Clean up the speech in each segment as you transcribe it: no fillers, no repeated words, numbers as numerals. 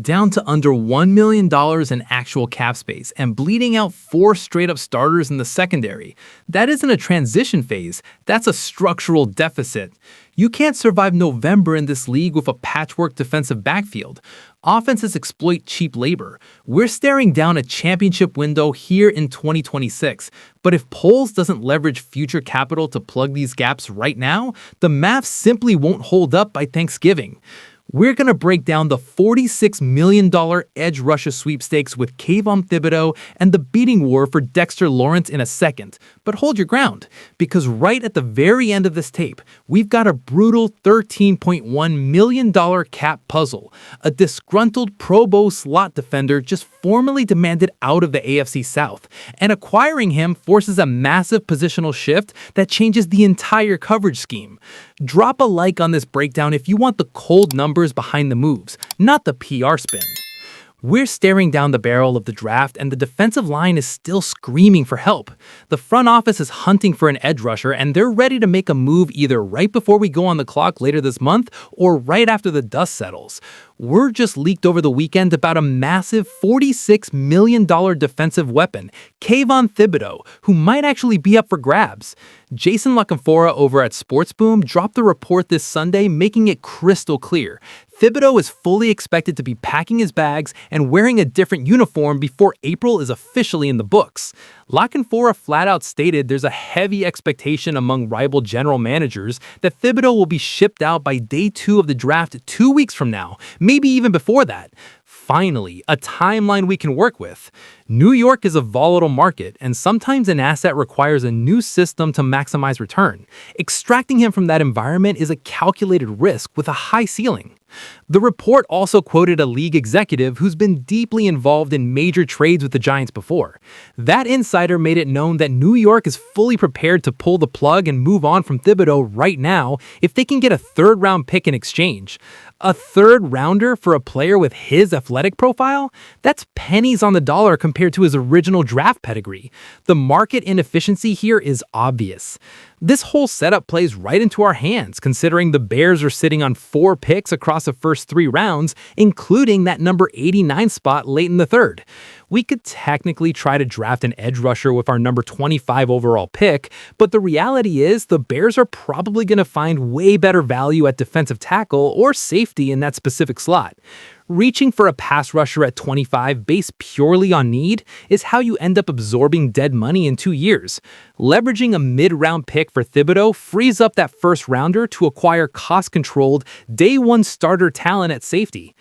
down to under $1 million in actual cap space and bleeding out 4 straight-up starters in the secondary. That isn't a transition phase, that's a structural deficit. You can't survive November in this league with a patchwork defensive backfield. Offenses exploit cheap labor. We're staring down a championship window here in 2026. But if Poles doesn't leverage future capital to plug these gaps right now, the math simply won't hold up by Thanksgiving. We're going to break down the $46 million edge rusher sweepstakes with Kayvon Thibodeaux and the bidding war for Dexter Lawrence in a second. But hold your ground, because right at the very end of this tape, we've got a brutal $13.1 million cap puzzle. A disgruntled Pro Bowl slot defender just formally demanded out of the AFC South, and acquiring him forces a massive positional shift that changes the entire coverage scheme. Drop a like on this breakdown if you want the cold numbers behind the moves, not the PR spin. We're staring down the barrel of the draft, and the defensive line is still screaming for help. The front office is hunting for an edge rusher, and they're ready to make a move either right before we go on the clock later this month or right after the dust settles. Word just leaked over the weekend about a massive $46 million defensive weapon, Kayvon Thibodeaux, who might actually be up for grabs. Jason LaCanfora over at SportsBoom dropped the report this Sunday, making it crystal clear. Thibodeaux is fully expected to be packing his bags and wearing a different uniform before April is officially in the books. LaCanfora flat out stated there's a heavy expectation among rival general managers that Thibodeaux will be shipped out by day 2 of the draft 2 weeks from now, maybe even before that. Finally, a timeline we can work with. New York is a volatile market, and sometimes an asset requires a new system to maximize return. Extracting him from that environment is a calculated risk with a high ceiling. The report also quoted a league executive who's been deeply involved in major trades with the Giants before. That insider made it known that New York is fully prepared to pull the plug and move on from Thibodeaux right now if they can get a third-round pick in exchange. A third-rounder for a player with his athletic profile? That's pennies on the dollar compared to his original draft pedigree. The market inefficiency here is obvious. This whole setup plays right into our hands, considering the Bears are sitting on 4 picks across the first 3 rounds, including that number 89 spot late in the 3rd. We could technically try to draft an edge rusher with our number 25 overall pick, but the reality is the Bears are probably going to find way better value at defensive tackle or safety in that specific slot. Reaching for a pass rusher at 25 based purely on need is how you end up absorbing dead money in 2 years. Leveraging a mid-round pick for Thibodeaux frees up that first rounder to acquire cost-controlled, day-1 starter talent at safety.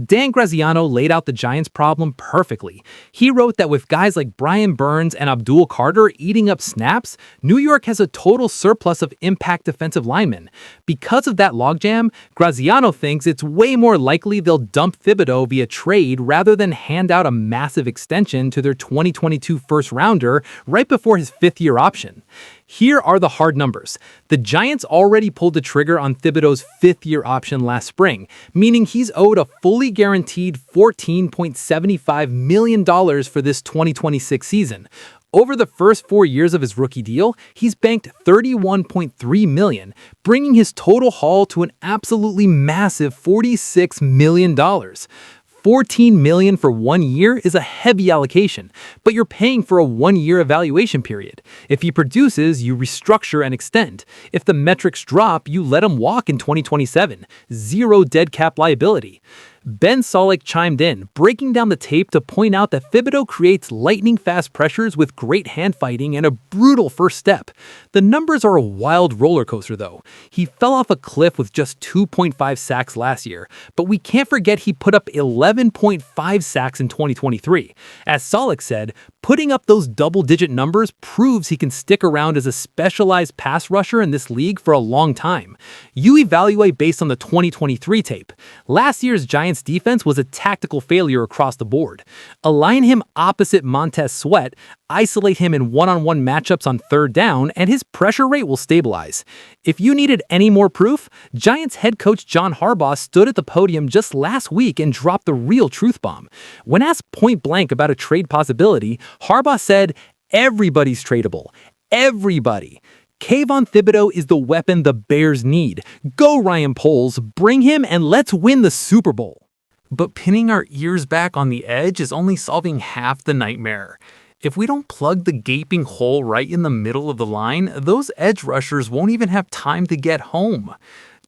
Dan Graziano laid out the Giants' problem perfectly. He wrote that with guys like Brian Burns and Abdul Carter eating up snaps, New York has a total surplus of impact defensive linemen. Because of that logjam, Graziano thinks it's way more likely they'll dump Thibodeaux via trade rather than hand out a massive extension to their 2022 first-rounder right before his 5th-year option. Here are the hard numbers. The Giants already pulled the trigger on Thibodeaux's 5th-year option last spring, meaning he's owed a fully guaranteed $14.75 million for this 2026 season. Over the first 4 years of his rookie deal, he's banked $31.3 million, bringing his total haul to an absolutely massive $46 million. $14 million for 1 year is a heavy allocation, but you're paying for a 1-year evaluation period. If he produces, you restructure and extend. If the metrics drop, you let him walk in 2027. Zero dead cap liability. Ben Solak chimed in, breaking down the tape to point out that Thibodeaux creates lightning-fast pressures with great hand fighting and a brutal first step. The numbers are a wild roller coaster, though. He fell off a cliff with just 2.5 sacks last year, but we can't forget he put up 11.5 sacks in 2023. As Solak said, putting up those double-digit numbers proves he can stick around as a specialized pass rusher in this league for a long time. You evaluate based on the 2023 tape. Last year's Giants defense was a tactical failure across the board. Align him opposite Montez Sweat, isolate him in one-on-one matchups on 3rd down, and his pressure rate will stabilize. If you needed any more proof, Giants head coach John Harbaugh stood at the podium just last week and dropped the real truth bomb. When asked point blank about a trade possibility, Harbaugh said, "Everybody's tradable. Everybody." Kayvon Thibodeaux is the weapon the Bears need. Go Ryan Poles, bring him and let's win the Super Bowl. But pinning our ears back on the edge is only solving half the nightmare. If we don't plug the gaping hole right in the middle of the line, those edge rushers won't even have time to get home.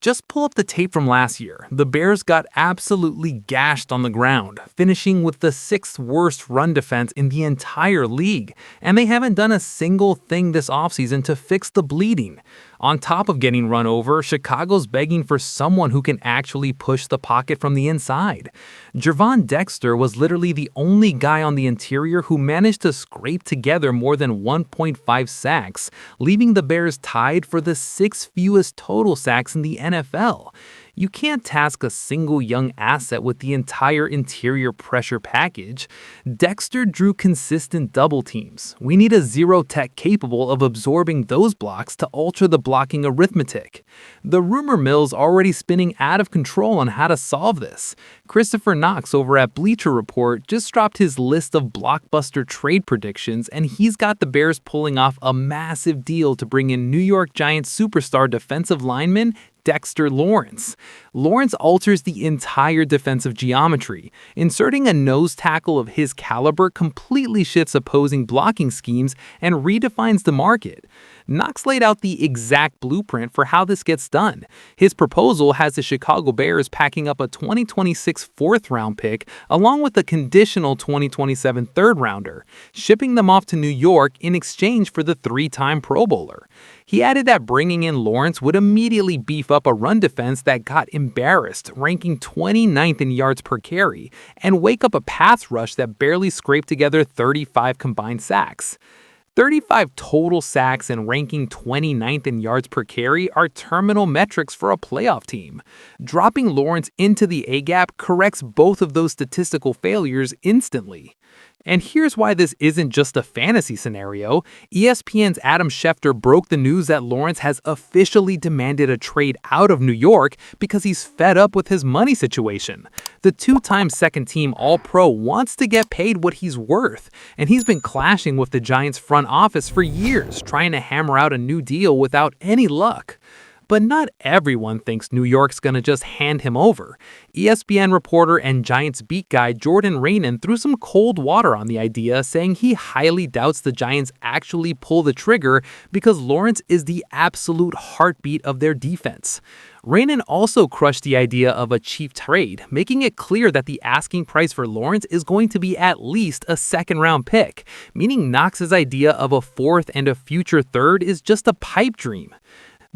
Just pull up the tape from last year. The Bears got absolutely gashed on the ground, finishing with the 6th worst run defense in the entire league, and they haven't done a single thing this offseason to fix the bleeding. On top of getting run over, Chicago's begging for someone who can actually push the pocket from the inside. Gervon Dexter was literally the only guy on the interior who managed to scrape together more than 1.5 sacks, leaving the Bears tied for the 6th fewest total sacks in the NFL. You can't task a single young asset with the entire interior pressure package. Dexter drew consistent double teams. We need a zero tech capable of absorbing those blocks to alter the blocking arithmetic. The rumor mill's already spinning out of control on how to solve this. Christopher Knox over at Bleacher Report just dropped his list of blockbuster trade predictions, and he's got the Bears pulling off a massive deal to bring in New York Giants superstar defensive lineman Dexter Lawrence. Lawrence alters the entire defensive geometry. Inserting a nose tackle of his caliber completely shifts opposing blocking schemes and redefines the market. Knox laid out the exact blueprint for how this gets done. His proposal has the Chicago Bears packing up a 2026 4th-round pick along with a conditional 2027 3rd-rounder, shipping them off to New York in exchange for the 3-time Pro Bowler. He added that bringing in Lawrence would immediately beef up a run defense that got embarrassed, ranking 29th in yards per carry, and wake up a pass rush that barely scraped together 35 combined sacks. 35 total sacks and ranking 29th in yards per carry are terminal metrics for a playoff team. Dropping Lawrence into the A-gap corrects both of those statistical failures instantly. And here's why this isn't just a fantasy scenario. ESPN's Adam Schefter broke the news that Lawrence has officially demanded a trade out of New York because he's fed up with his money situation. The 2-time second-team All-Pro wants to get paid what he's worth, and he's been clashing with the Giants' front office for years, trying to hammer out a new deal without any luck. But not everyone thinks New York's gonna just hand him over. ESPN reporter and Giants beat guy Jordan Raanan threw some cold water on the idea, saying he highly doubts the Giants actually pull the trigger because Lawrence is the absolute heartbeat of their defense. Raanan also crushed the idea of a cheap trade, making it clear that the asking price for Lawrence is going to be at least a 2nd-round pick, meaning Knox's idea of a 4th and a future 3rd is just a pipe dream.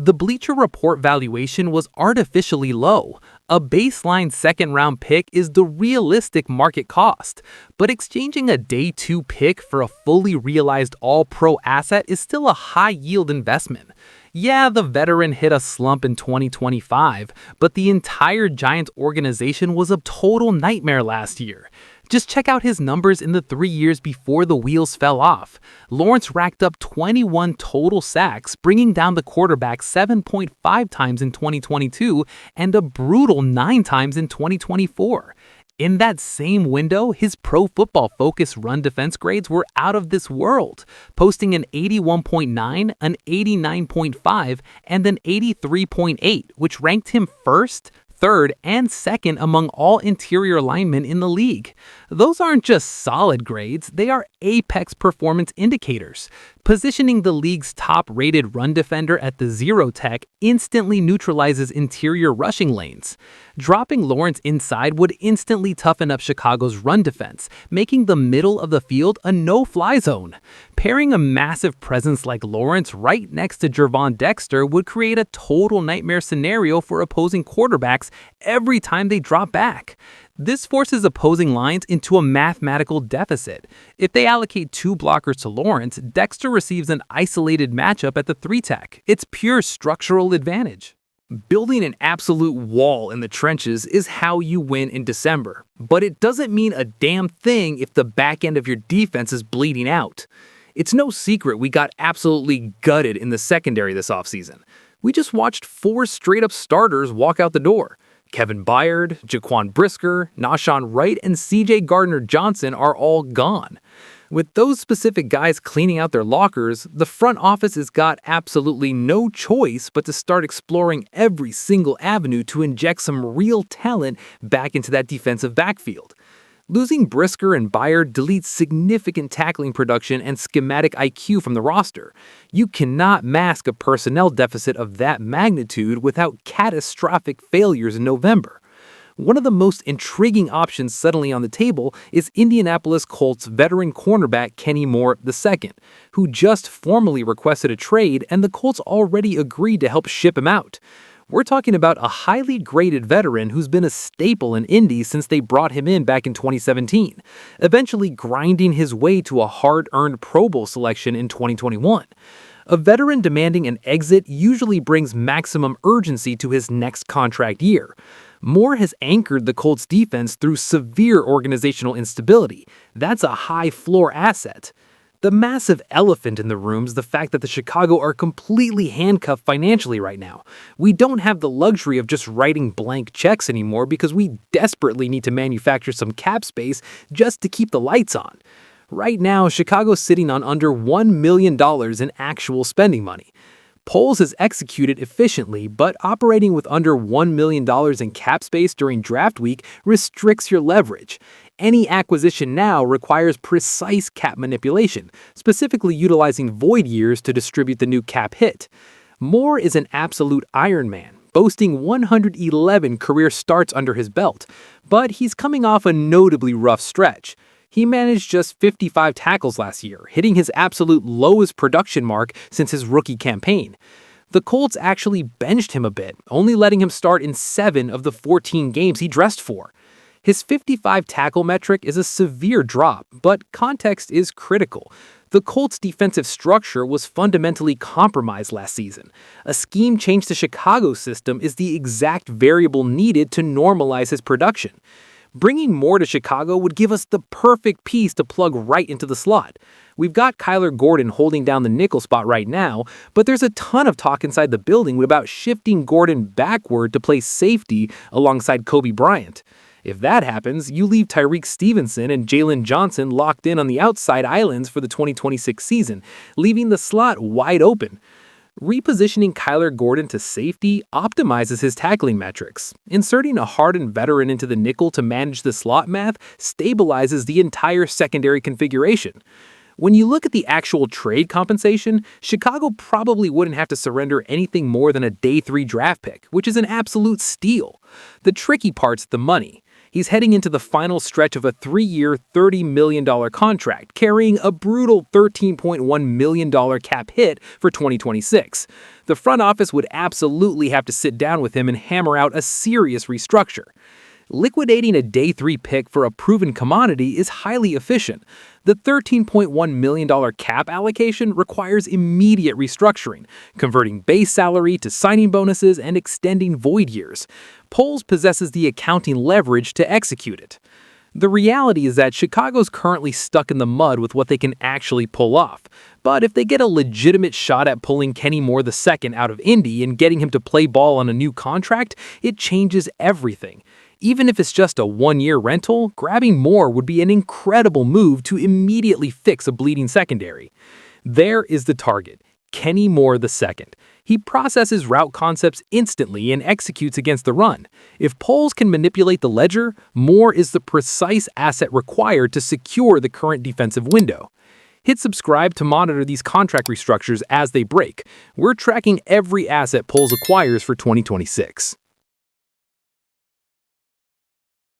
The Bleacher Report valuation was artificially low. A baseline 2nd-round pick is the realistic market cost, but exchanging a day 2 pick for a fully realized all-pro asset is still a high-yield investment. Yeah, the veteran hit a slump in 2025, but the entire Giants organization was a total nightmare last year. Just check out his numbers in the 3 years before the wheels fell off. Lawrence racked up 21 total sacks, bringing down the quarterback 7.5 times in 2022 and a brutal 9 times in 2024. In that same window, his Pro Football Focus run defense grades were out of this world, posting an 81.9, an 89.5, and an 83.8, which ranked him 1st, 3rd, and 2nd among all interior linemen in the league. Those aren't just solid grades, they are apex performance indicators. Positioning the league's top-rated run defender at the zero tech instantly neutralizes interior rushing lanes. Dropping Lawrence inside would instantly toughen up Chicago's run defense, making the middle of the field a no-fly zone. Pairing a massive presence like Lawrence right next to Gervon Dexter would create a total nightmare scenario for opposing quarterbacks every time they drop back. This forces opposing lines into a mathematical deficit. If they allocate 2 blockers to Lawrence, Dexter receives an isolated matchup at the 3-tech. It's pure structural advantage. Building an absolute wall in the trenches is how you win in December, but it doesn't mean a damn thing if the back end of your defense is bleeding out. It's no secret we got absolutely gutted in the secondary this offseason. We just watched 4 straight-up starters walk out the door. Kevin Byard, Jaquan Brisker, Nahshon Wright, and C.J. Gardner-Johnson are all gone. With those specific guys cleaning out their lockers, the front office has got absolutely no choice but to start exploring every single avenue to inject some real talent back into that defensive backfield. Losing Brisker and Byard deletes significant tackling production and schematic IQ from the roster. You cannot mask a personnel deficit of that magnitude without catastrophic failures in November. One of the most intriguing options suddenly on the table is Indianapolis Colts veteran cornerback Kenny Moore II, who just formally requested a trade and the Colts already agreed to help ship him out. We're talking about a highly graded veteran who's been a staple in Indy since they brought him in back in 2017, eventually grinding his way to a hard-earned Pro Bowl selection in 2021. A veteran demanding an exit usually brings maximum urgency to his next contract year. Moore has anchored the Colts defense through severe organizational instability. That's a high-floor asset. The massive elephant in the room is the fact that the Chicago are completely handcuffed financially right now. We don't have the luxury of just writing blank checks anymore because we desperately need to manufacture some cap space just to keep the lights on. Right now, Chicago's sitting on under $1 million in actual spending money. Poles has executed efficiently, but operating with under $1 million in cap space during draft week restricts your leverage. Any acquisition now requires precise cap manipulation, specifically utilizing void years to distribute the new cap hit. Moore is an absolute Iron Man, boasting 111 career starts under his belt, but he's coming off a notably rough stretch. He managed just 55 tackles last year, hitting his absolute lowest production mark since his rookie campaign. The Colts actually benched him a bit, only letting him start in 7 of the 14 games he dressed for. His 55 tackle metric is a severe drop, but context is critical. The Colts' defensive structure was fundamentally compromised last season. A scheme change to Chicago's system is the exact variable needed to normalize his production. Bringing Moore to Chicago would give us the perfect piece to plug right into the slot. We've got Kyler Gordon holding down the nickel spot right now, but there's a ton of talk inside the building about shifting Gordon backward to play safety alongside Kobe Bryant. If that happens, you leave Tyreek Stevenson and Jalen Johnson locked in on the outside islands for the 2026 season, leaving the slot wide open. Repositioning Kyler Gordon to safety optimizes his tackling metrics. Inserting a hardened veteran into the nickel to manage the slot math stabilizes the entire secondary configuration. When you look at the actual trade compensation, Chicago probably wouldn't have to surrender anything more than a day 3 draft pick, which is an absolute steal. The tricky part's the money. He's heading into the final stretch of a 3-year, $30 million contract, carrying a brutal $13.1 million cap hit for 2026. The front office would absolutely have to sit down with him and hammer out a serious restructure. Liquidating a day 3 pick for a proven commodity is highly efficient. The $13.1 million cap allocation requires immediate restructuring, converting base salary to signing bonuses and extending void years. Poles possesses the accounting leverage to execute it. The reality is that Chicago's currently stuck in the mud with what they can actually pull off. But if they get a legitimate shot at pulling Kenny Moore II out of Indy and getting him to play ball on a new contract, it changes everything. Even if it's just a 1-year rental, grabbing Moore would be an incredible move to immediately fix a bleeding secondary. There is the target, Kenny Moore II. He processes route concepts instantly and executes against the run. If Poles can manipulate the ledger, Moore is the precise asset required to secure the current defensive window. Hit subscribe to monitor these contract restructures as they break. We're tracking every asset Poles acquires for 2026.